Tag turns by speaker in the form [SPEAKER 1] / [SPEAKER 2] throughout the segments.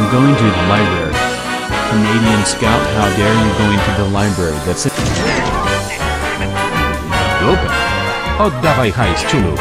[SPEAKER 1] I'm going to the library. Canadian Scout, how dare you going to the library? That's it. Open. Oddawaj hajs, ciulu.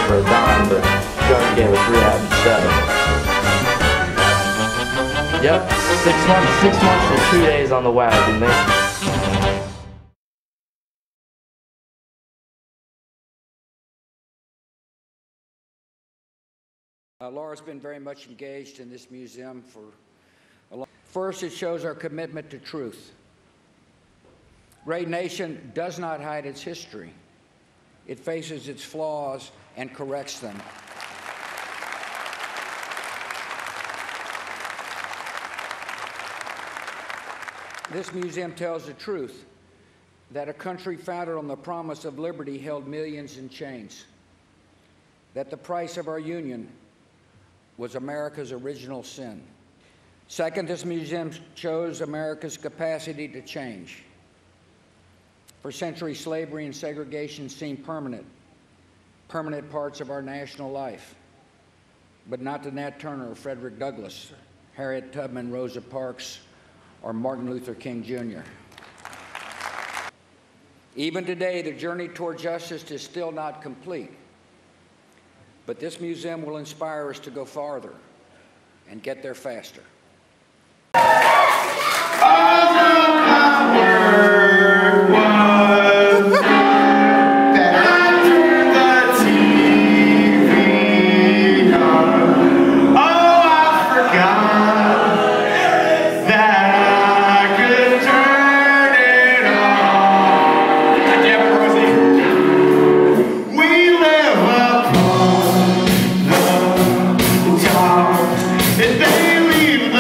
[SPEAKER 2] For a dime, but Johnny gave us rehab instead. Yep, 6 months and 2 days on the wagon.
[SPEAKER 3] Laura's been very much engaged in this museum for a long time. First, it shows our commitment to truth. Great Nation does not hide its history. It faces its flaws and corrects them. This museum tells the truth that a country founded on the promise of liberty held millions in chains, that the price of our union was America's original sin. Second, this museum shows America's capacity to change. For centuries, slavery and segregation seemed permanent parts of our national life, but not to Nat Turner, Frederick Douglass, Harriet Tubman, Rosa Parks, or Martin Luther King Jr. Even today, the journey toward justice is still not complete. But this museum will inspire us to go farther and get there faster.
[SPEAKER 4] They leave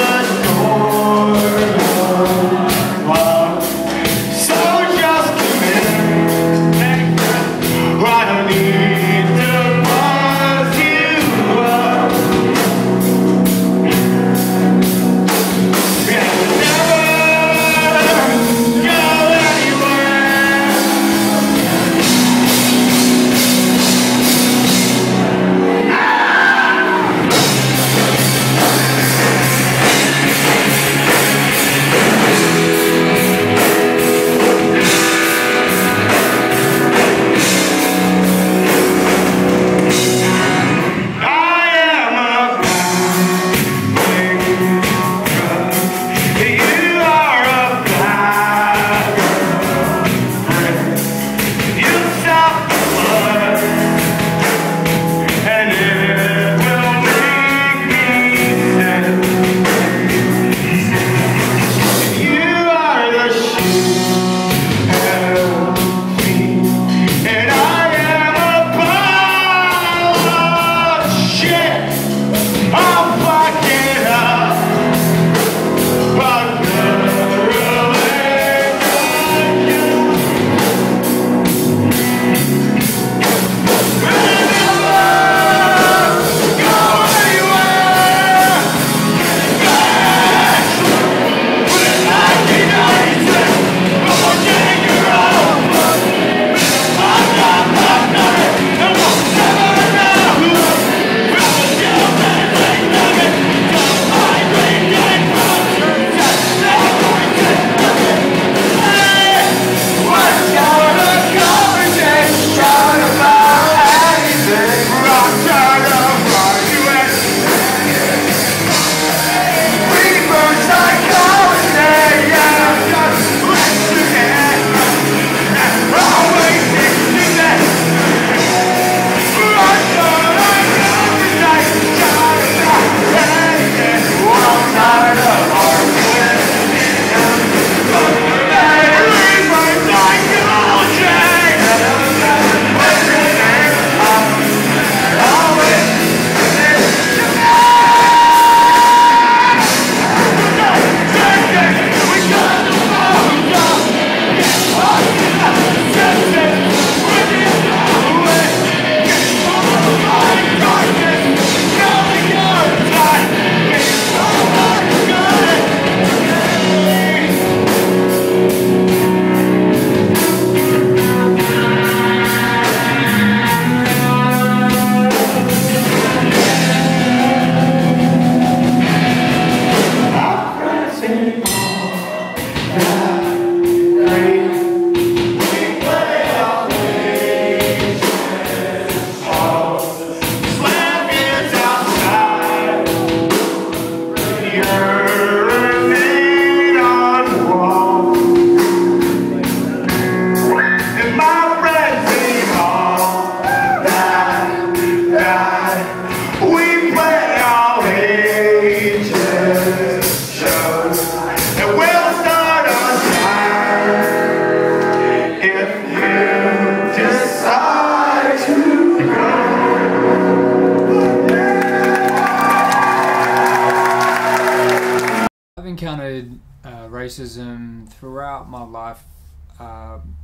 [SPEAKER 4] encountered racism throughout my life,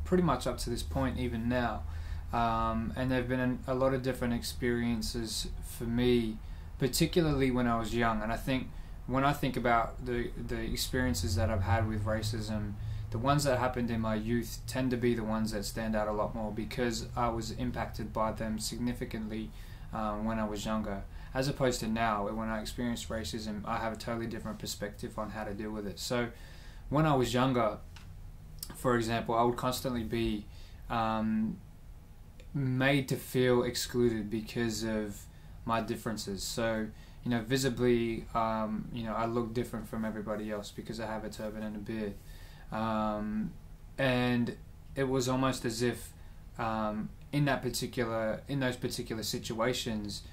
[SPEAKER 4] pretty much up to this point, even now. And there have been a lot of different experiences for me, particularly when I was young. And I think when I think about the experiences that I've had with racism, the ones that happened in my youth tend to be the ones that stand out a lot more, because I was impacted by them significantly when I was younger, as opposed to now, when I experience racism, I have a totally different perspective on how to deal with it. So when I was younger, for example, I would constantly be made to feel excluded because of my differences. So, you know, visibly, you know, I look different from everybody else because I have a turban and a beard. And it was almost as if in those particular situations,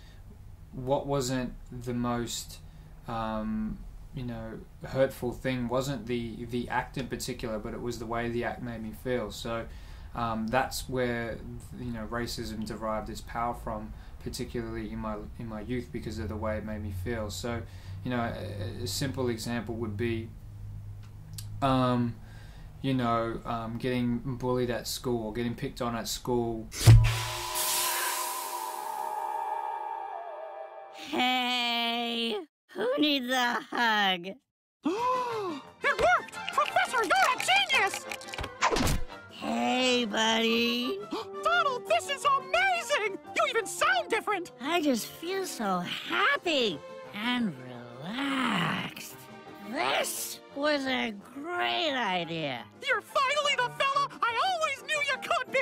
[SPEAKER 4] what wasn't the most you know, hurtful thing wasn't the act in particular, but it was the way the act made me feel. So that's where, you know, racism derived its power from, particularly in my youth, because of the way it made me feel. So, you know, a simple example would be you know, getting bullied at school, or getting picked on at school.
[SPEAKER 5] Hey, who needs a hug?
[SPEAKER 6] It worked! Professor, you're a genius!
[SPEAKER 5] Hey, buddy.
[SPEAKER 6] Donald, this is amazing! You even sound different!
[SPEAKER 5] I just feel so happy and relaxed. This was a great idea.
[SPEAKER 6] You're finally the fella I always knew you could be!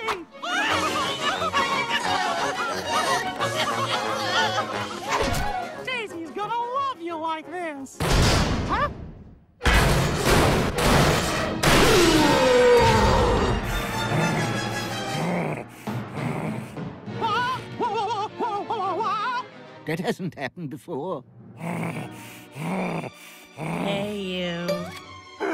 [SPEAKER 6] Daisy's gonna love you like this. Huh?
[SPEAKER 7] That hasn't happened before.
[SPEAKER 5] Hey, you.
[SPEAKER 6] You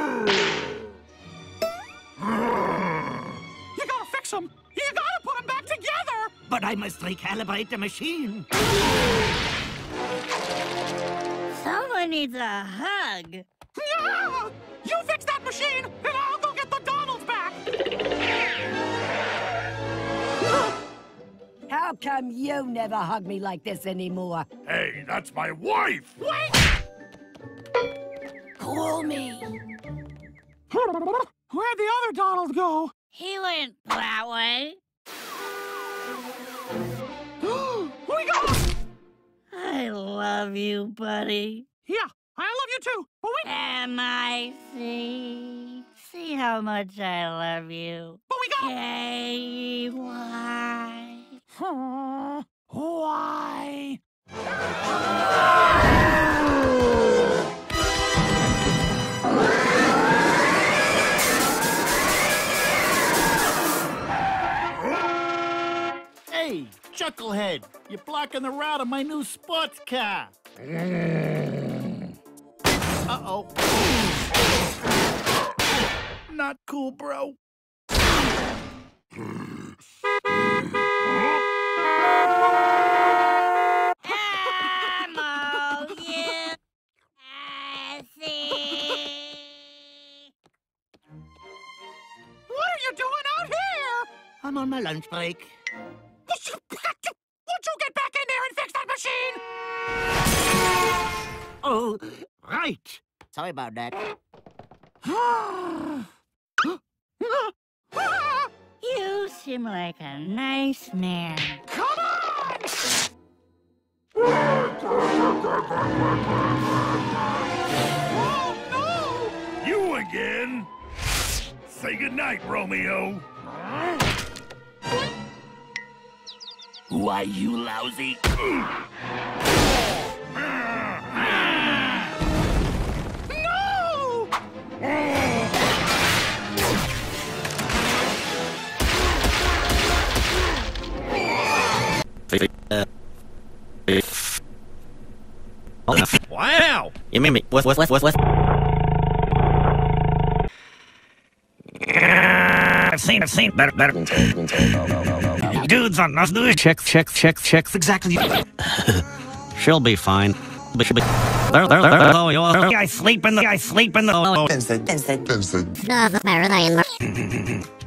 [SPEAKER 6] gotta fix them! You gotta put them back together!
[SPEAKER 7] But I must recalibrate the machine.
[SPEAKER 5] Someone needs a hug.
[SPEAKER 6] Yeah! You fix that machine, and I'll go get the Donalds back!
[SPEAKER 8] How come you never hug me like this anymore?
[SPEAKER 9] Hey, that's my wife!
[SPEAKER 6] Wait!
[SPEAKER 8] Call me.
[SPEAKER 6] Where'd the other Donald go?
[SPEAKER 5] He went that way.
[SPEAKER 6] We got him!
[SPEAKER 5] I love you, buddy.
[SPEAKER 6] Yeah, I love you too. But we...
[SPEAKER 5] M-I-C. See how much I love you.
[SPEAKER 6] But we got...
[SPEAKER 5] K-Y.
[SPEAKER 6] Why?
[SPEAKER 7] Hey, Chucklehead, you're blocking the route of my new sports car. Uh-oh. Not cool, bro.
[SPEAKER 6] What are you doing out here?
[SPEAKER 7] I'm on my lunch break.
[SPEAKER 6] Won't you get back in there and fix that machine?
[SPEAKER 7] Oh, right. Sorry about that.
[SPEAKER 5] You seem like a nice man.
[SPEAKER 6] Come on! Oh, no!
[SPEAKER 9] You again? Say goodnight, Romeo.
[SPEAKER 7] Why, you lousy?
[SPEAKER 6] No!
[SPEAKER 9] Wow!
[SPEAKER 7] You mean me? What?
[SPEAKER 10] I've seen better. Dudes on us, dude. Check. Exactly. She'll be fine. But she'll be. I sleep in the.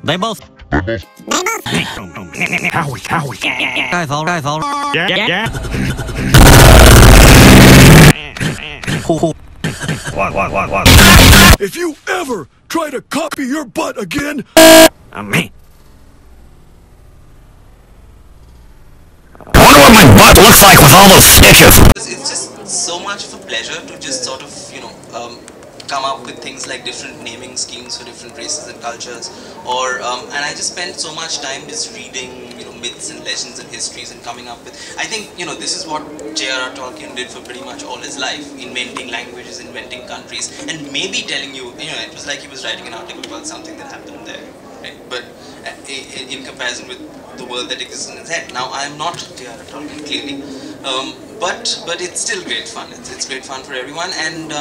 [SPEAKER 10] They both. Howie. Guys, all. Yeah. What?
[SPEAKER 9] If you ever try to copy your butt again,
[SPEAKER 10] Me. I wonder what my butt looks like with all those stitches.
[SPEAKER 11] It's just so much of a pleasure to just sort of, come up with things like different naming schemes for different races and cultures, and I just spent so much time just reading, myths and legends and histories and coming up with. I think, this is what J.R.R. Tolkien did for pretty much all his life, inventing languages, inventing countries, and maybe telling you, it was like he was writing an article about something that happened there, right? But in comparison with the world that exists in his head. Now, I am not J.R.R. Tolkien, clearly, but it's still great fun. It's great fun for everyone. And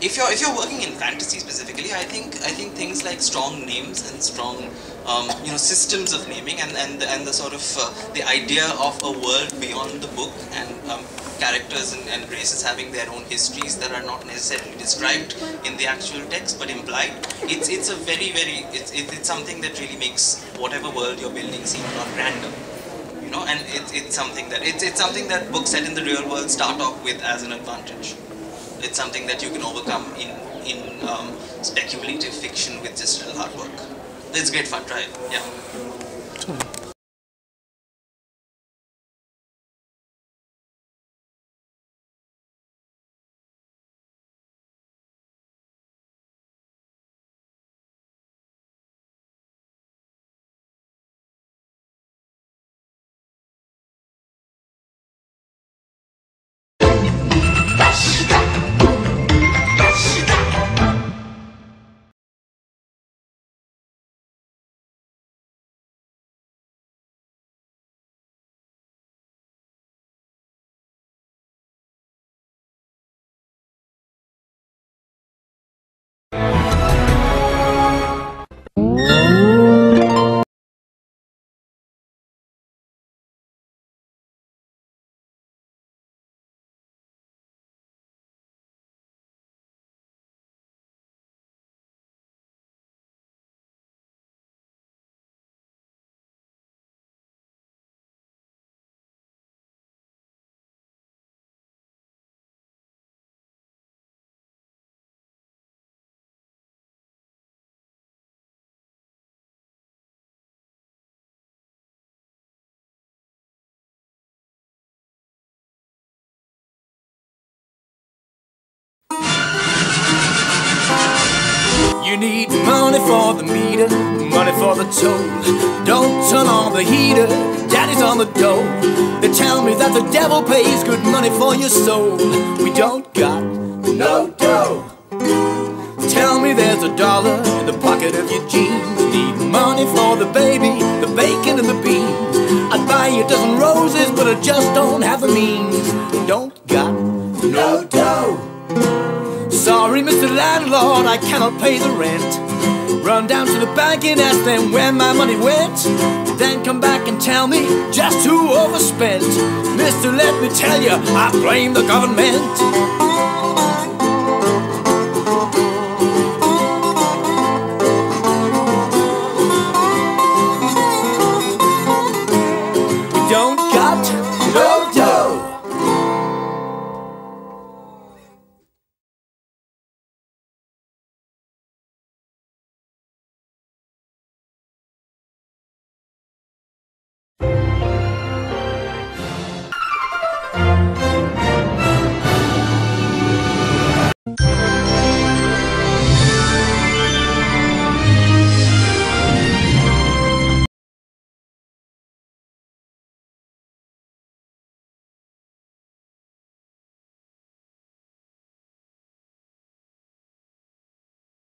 [SPEAKER 11] if you're working in fantasy specifically, I think things like strong names and strong systems of naming and the sort of the idea of a world beyond the book and characters and races having their own histories that are not necessarily described in the actual text but implied. It's a very it's something that really makes whatever world you're building seem a lot grander. And it's something that books set in the real world start off with as an advantage. It's something that you can overcome in speculative fiction with just real hard work. It's great fun. Try it. Yeah.
[SPEAKER 12] You need money for the meter, money for the toll. Don't turn on the heater, daddy's on the dole. They tell me that the devil pays good money for your soul. We don't got no dough. Tell me there's $1 in the pocket of your jeans. Need money for the baby, the bacon and the beans. I'd buy you a dozen roses, but I just don't have the means. Don't got no dough. Sorry, Mr. Landlord, I cannot pay the rent. Run down to the bank and ask them where my money went. Then come back and tell me just who overspent. Mister, let me tell you, I blame the government.